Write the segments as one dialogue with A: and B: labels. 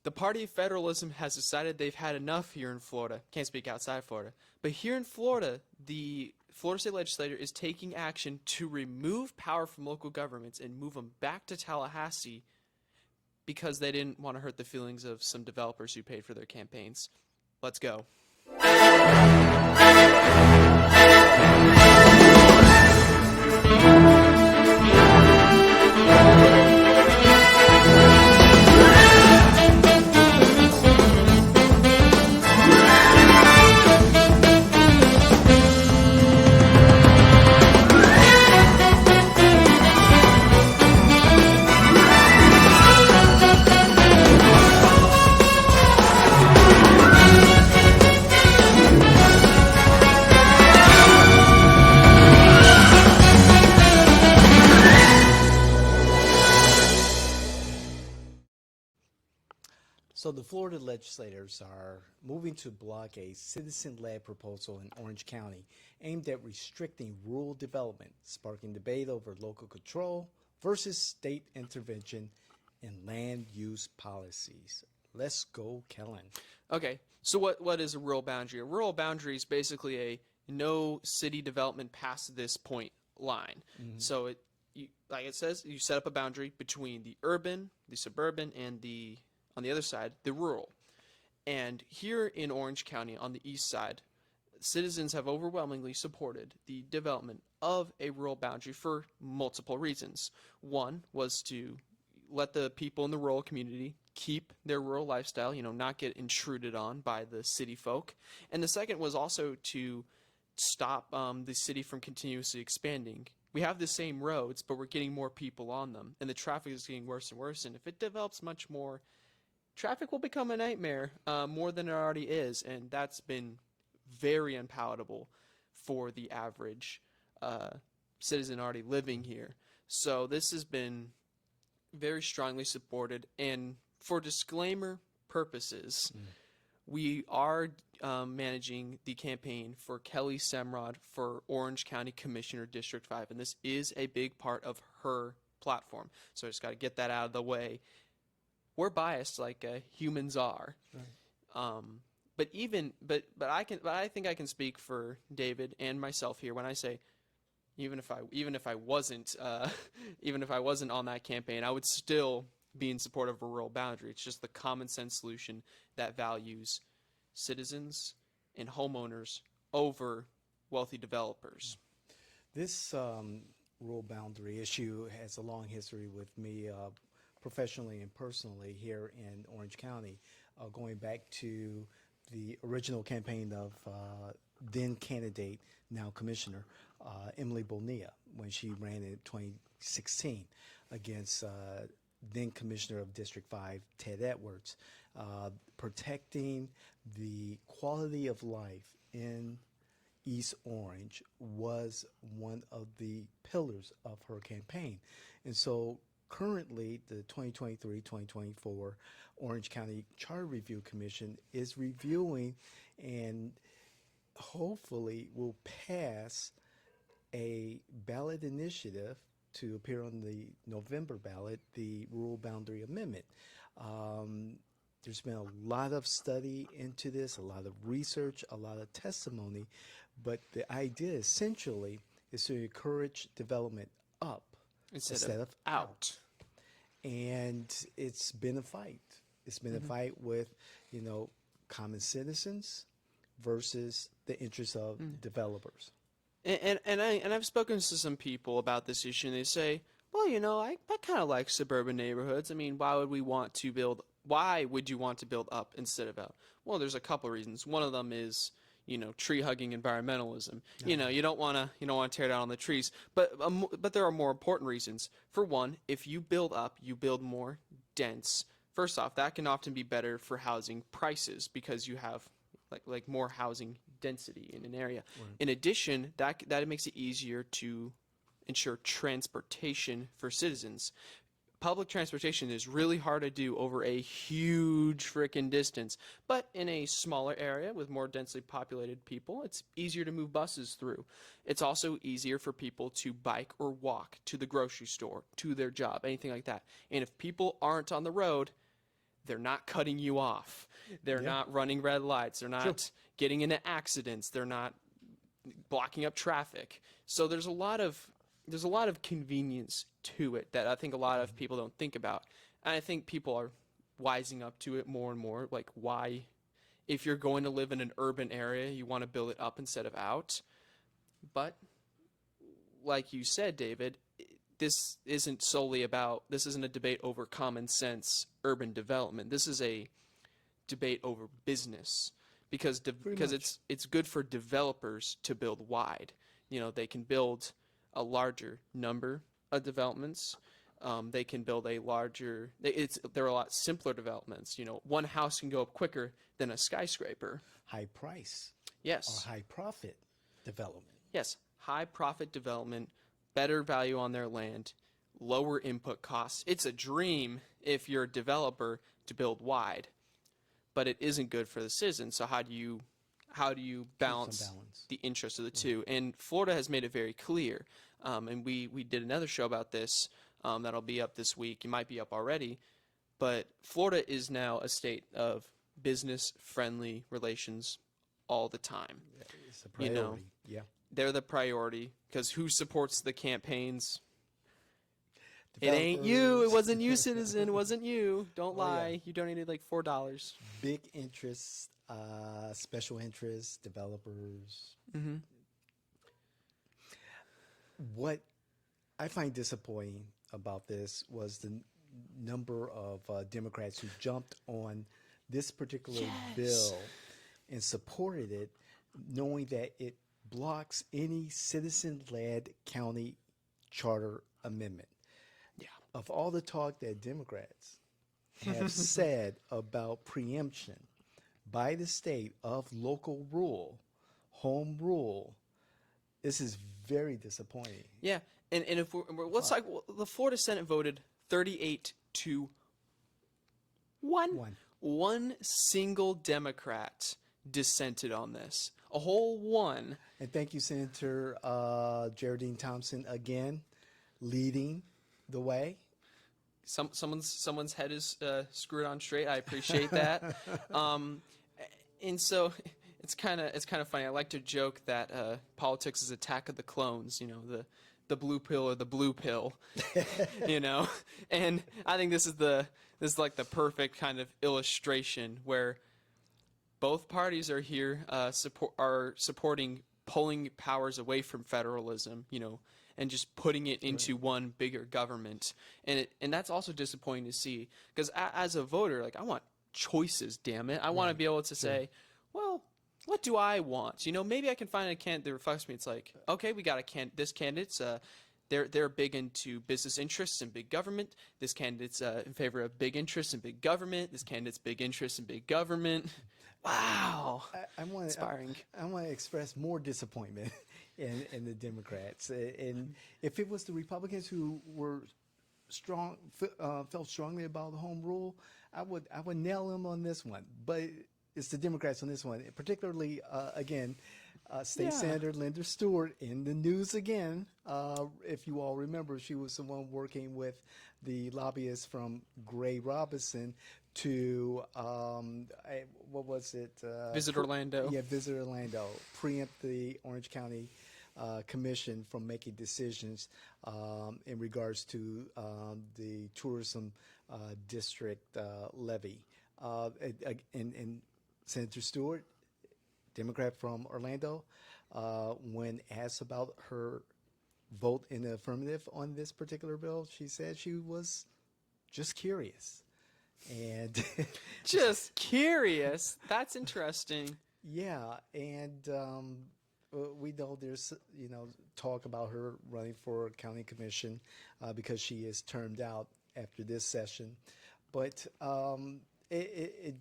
A: The party of federalism has decided they've had enough here in Florida. Can't speak outside Florida. But here in Florida, the Florida State Legislature is taking action to remove power from local governments and move them back to Tallahassee because they didn't want to hurt the feelings of some developers who paid for their campaigns. Let's go.
B: So the Florida legislators are moving to block a citizen-led proposal in Orange County aimed at restricting rural development, sparking debate over local control versus state intervention in land use policies. Let's go, Kellen.
A: Okay, so what is a rural boundary? A rural boundary is basically a no city development past this point line. So like it says, you set up a boundary between the urban, the suburban, and on the other side, the rural. And here in Orange County, on the east side, citizens have overwhelmingly supported the development of a rural boundary for multiple reasons. One was to let the people in the rural community keep their rural lifestyle, not get intruded on by the city folk. And the second was also to stop the city from continuously expanding. We have the same roads, but we're getting more people on them, and the traffic is getting worse and worse. And if it develops much more, traffic will become a nightmare, more than it already is, and that's been very unpalatable for the average citizen already living here. So this has been very strongly supported, and for disclaimer purposes, we are managing the campaign for Kelly Semrod for Orange County Commissioner District 5, and this is a big part of her platform. So I just got to get that out of the way. We're biased like humans are, right. But I think I can speak for David and myself here when I say, even if I wasn't on that campaign, I would still be in support of a rural boundary. It's just the common sense solution that values citizens and homeowners over wealthy developers.
B: This rural boundary issue has a long history with me. Professionally and personally here in Orange County, going back to the original campaign of then candidate, now commissioner, Emily Bonilla, when she ran in 2016 against then commissioner of District 5, Ted Edwards, protecting the quality of life in East Orange was one of the pillars of her campaign. And so currently, the 2023-2024 Orange County Charter Review Commission is reviewing and hopefully will pass a ballot initiative to appear on the November ballot, the Rural Boundary Amendment. There's been a lot of study into this, a lot of research, a lot of testimony, but the idea essentially is to encourage development up instead of out. And it's been a fight. It's been a fight with, common citizens versus the interests of developers.
A: And I've spoken to some people about this issue, and they say, well, I kind of like suburban neighborhoods. I mean, why would you want to build up instead of out? Well, there's a couple of reasons. One of them is, tree hugging environmentalism. You don't want to tear down the trees, but there are more important reasons. For one, if you build up, you build more dense. First off, that can often be better for housing prices because you have like more housing density in an area. Right. In addition, that makes it easier to ensure transportation for citizens. Public transportation is really hard to do over a huge frickin' distance, but in a smaller area with more densely populated people, it's easier to move buses through. It's also easier for people to bike or walk to the grocery store, to their job, anything like that. And if people aren't on the road, they're not cutting you off. They're
B: Yeah.
A: not running red lights. They're not getting into accidents. They're not blocking up traffic. So there's a lot of convenience to it that I think a lot of people don't think about. And I think people are wising up to it more and more. Like, why, if you're going to live in an urban area, you want to build it up instead of out. But like you said, David, this isn't solely about, this isn't a debate over common sense urban development. This is a debate over business because
B: Pretty much.
A: it's good for developers to build wide. You know, they can build a larger number of developments. They can build a larger. They're a lot simpler developments. You know, one house can go up quicker than a skyscraper.
B: High price or
A: Yes,
B: high profit development.
A: yes, high profit development, better value on their land, lower input costs. It's a dream if you're a developer to build wide, but it isn't good for the citizens. So how do you balance
B: balance.
A: the interests of the two? And Florida has made it very clear. And we did another show about this that'll be up this week. It might be up already. But Florida is now a state of business-friendly relations all the time.
B: It's a priority.
A: You know,
B: Yeah.
A: they're the priority because who supports the campaigns? It ain't you. It
B: Developers,
A: wasn't you, citizen. It wasn't you. Don't
B: Oh, yeah.
A: lie. You donated like $4.
B: big interests, special interests, developers.
A: Mm-hmm.
B: What I find disappointing about this was the number of Democrats who jumped on this particular bill and supported it, knowing that it blocks any citizen-led county charter amendment.
A: Yeah.
B: Of all the talk that Democrats have said about preemption by the state of local rule, home rule, this is very disappointing.
A: Yeah, and if let's like the Florida Senate voted 38 to 1.
B: One.
A: One single Democrat dissented on this. A whole one.
B: And thank you, Senator Geraldine Thompson, again, leading the way.
A: Someone's head is screwed on straight. I appreciate that. And so it's kind of funny. I like to joke that politics is Attack of the Clones. You know, the blue pill or the blue pill. You know, and I think this is like the perfect kind of illustration where both parties are here supporting pulling powers away from federalism. You know, and just putting it into one bigger government. And that's also disappointing to see because as a voter, like I want choices, damn it. I want to be able to say, well, what do I want? You know, maybe I can find a candidate that reflects me. It's like, okay, we got this candidate's they're big into business interests and big government. This candidate's in favor of big interests and big government. This candidate's big interests and big government. Wow.
B: I want
A: Inspiring.
B: I want to express more disappointment in the Democrats. And if it was the Republicans who were felt strongly about the home rule, I would nail them on this one. But it's the Democrats on this one, particularly again. State Senator Linda Stewart in the news again. If you all remember, she was the one working with the lobbyists from Gray Robinson to what was it?
A: Visit Orlando.
B: Yeah, Visit Orlando. Preempt the Orange County Commission from making decisions in regards to the tourism district levy. And Senator Stewart, Democrat from Orlando, when asked about her vote in the affirmative on this particular bill, she said she was just curious. And
A: Just curious. That's interesting.
B: yeah, and we know there's talk about her running for county commission because she is termed out after this session, but it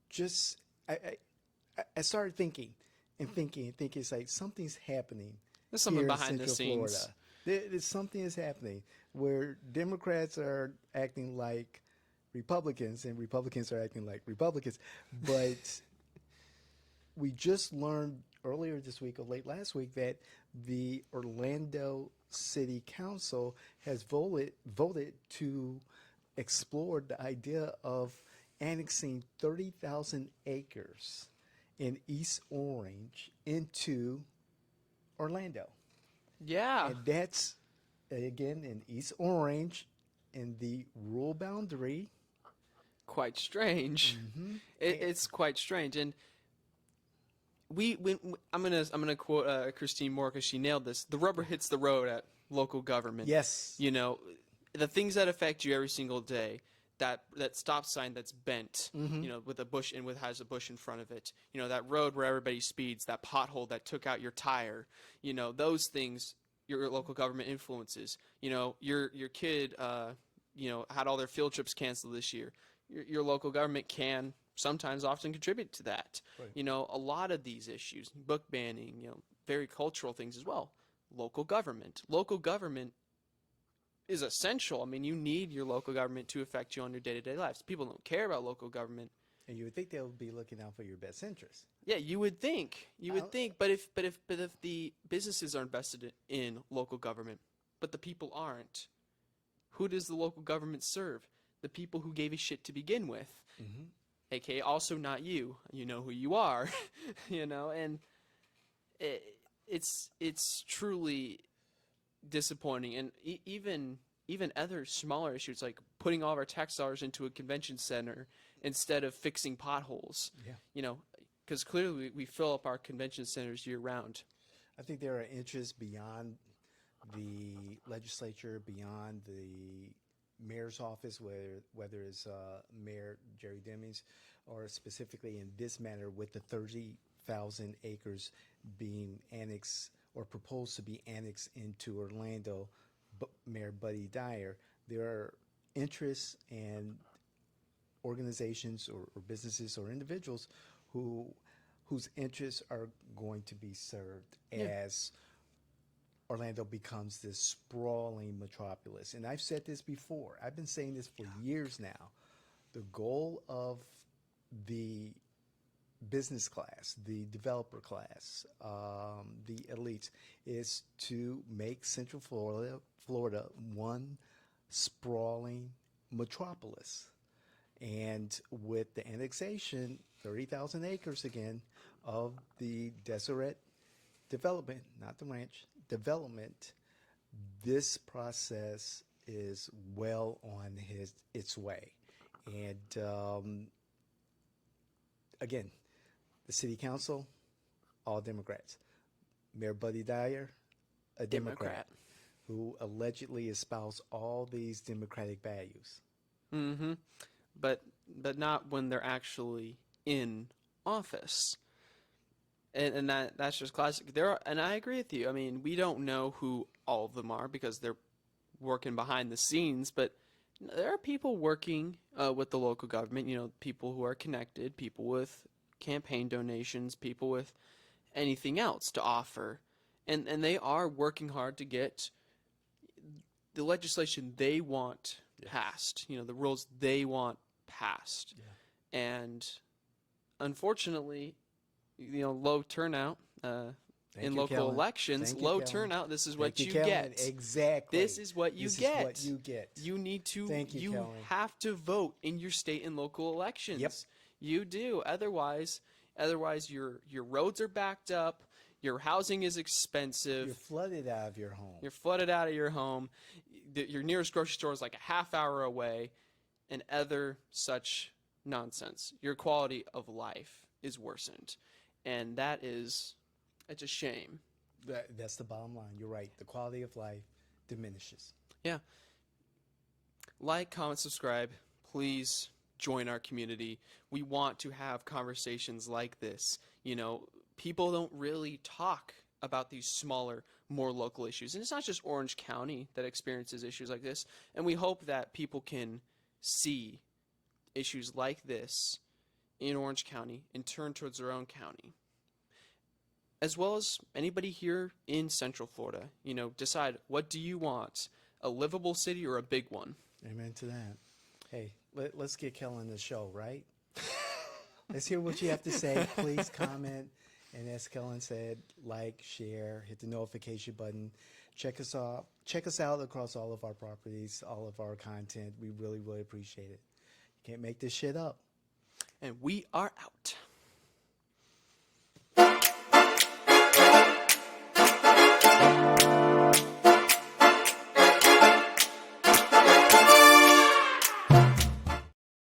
B: just I started thinking. It's like something's happening.
A: There's something
B: here in
A: behind the
B: Central
A: scenes.
B: Florida. There's something is happening where Democrats are acting like Republicans and Republicans are acting like Republicans. But we just learned earlier this week or late last week that the Orlando City Council has voted to explore the idea of annexing 30,000 acres in East Orange into Orlando.
A: Yeah,
B: And that's, again, in East Orange, in the rural boundary.
A: quite strange.
B: And,
A: It's quite strange, and I'm gonna quote Christine Moore because she nailed this. The rubber hits the road at local government.
B: yes.
A: You know, the things that affect you every single day. That stop sign that's bent, with a bush and with has a bush in front of it. That road where everybody speeds, that pothole that took out your tire. Those things your local government influences. Your kid, had all their field trips canceled this year. Your local government can sometimes often contribute to that.
B: Right.
A: A lot of these issues, book banning, very cultural things as well. Local government. Local government is essential. I mean, you need your local government to affect you on your day-to-day lives. People don't care about local government.
B: And you would think they would be looking out for your best interest.
A: Yeah, you would think. But if the businesses are invested in local government, but the people aren't, who does the local government serve? The people who gave a shit to begin with. AKA also not you. You know who you are. And it's truly disappointing. And even other smaller issues like putting all of our tax dollars into a convention center instead of fixing potholes.
B: Yeah.
A: Because clearly we fill up our convention centers year round.
B: I think there are interests beyond the legislature, beyond the mayor's office, whether it's Mayor Jerry Demings, or specifically in this matter with the 30,000 acres being annexed or proposed to be annexed into Orlando, Mayor Buddy Dyer. There are interests and organizations or businesses or individuals whose interests are going to be served as Orlando becomes this sprawling metropolis. And I've said this before. I've been saying this for years now. The goal of the business class, the developer class, the elites, is to make Central Florida one sprawling metropolis. And with the annexation, 30,000 acres again, of the Deseret development, not the ranch, development, this process is well on its way. And again, the city council, all Democrats. Mayor Buddy Dyer, a Democrat who allegedly espoused all these democratic values.
A: Mm-hmm. But not when they're actually in office. And that's just classic. And I agree with you. I mean, we don't know who all of them are because they're working behind the scenes, but there are people working with the local government, people who are connected, people with campaign donations, people with anything else to offer. And they are working hard to get the legislation they want passed, the rules they want passed.
B: Yeah.
A: And unfortunately, low turnout in local elections. Low turnout. This is what you get.
B: Exactly.
A: This is what you get.
B: Is what you get.
A: You need to.
B: Thank you, Kellen.
A: Have to vote in your state and local elections.
B: Yep.
A: You do. Otherwise, your roads are backed up. Your housing is expensive.
B: You're flooded out of your home.
A: You're flooded out of your home. Your nearest grocery store is like a half hour away, and other such nonsense. Your quality of life is worsened. And it's a shame.
B: That's the bottom line. You're right. The quality of life diminishes.
A: Yeah. Like, comment, subscribe. Please join our community. We want to have conversations like this. People don't really talk about these smaller, more local issues. And it's not just Orange County that experiences issues like this. And we hope that people can see issues like this in Orange County and turn towards their own county. As well as anybody here in Central Florida, decide, what do you want? A livable city or a big one?
B: Amen to that. Hey, let's get Kellen the show, right? Let's hear what you have to say. Please comment. And as Kellen said, like, share, hit the notification button. Check us out across all of our properties, all of our content. We really, really appreciate it. You can't make this shit up.
A: And we are out.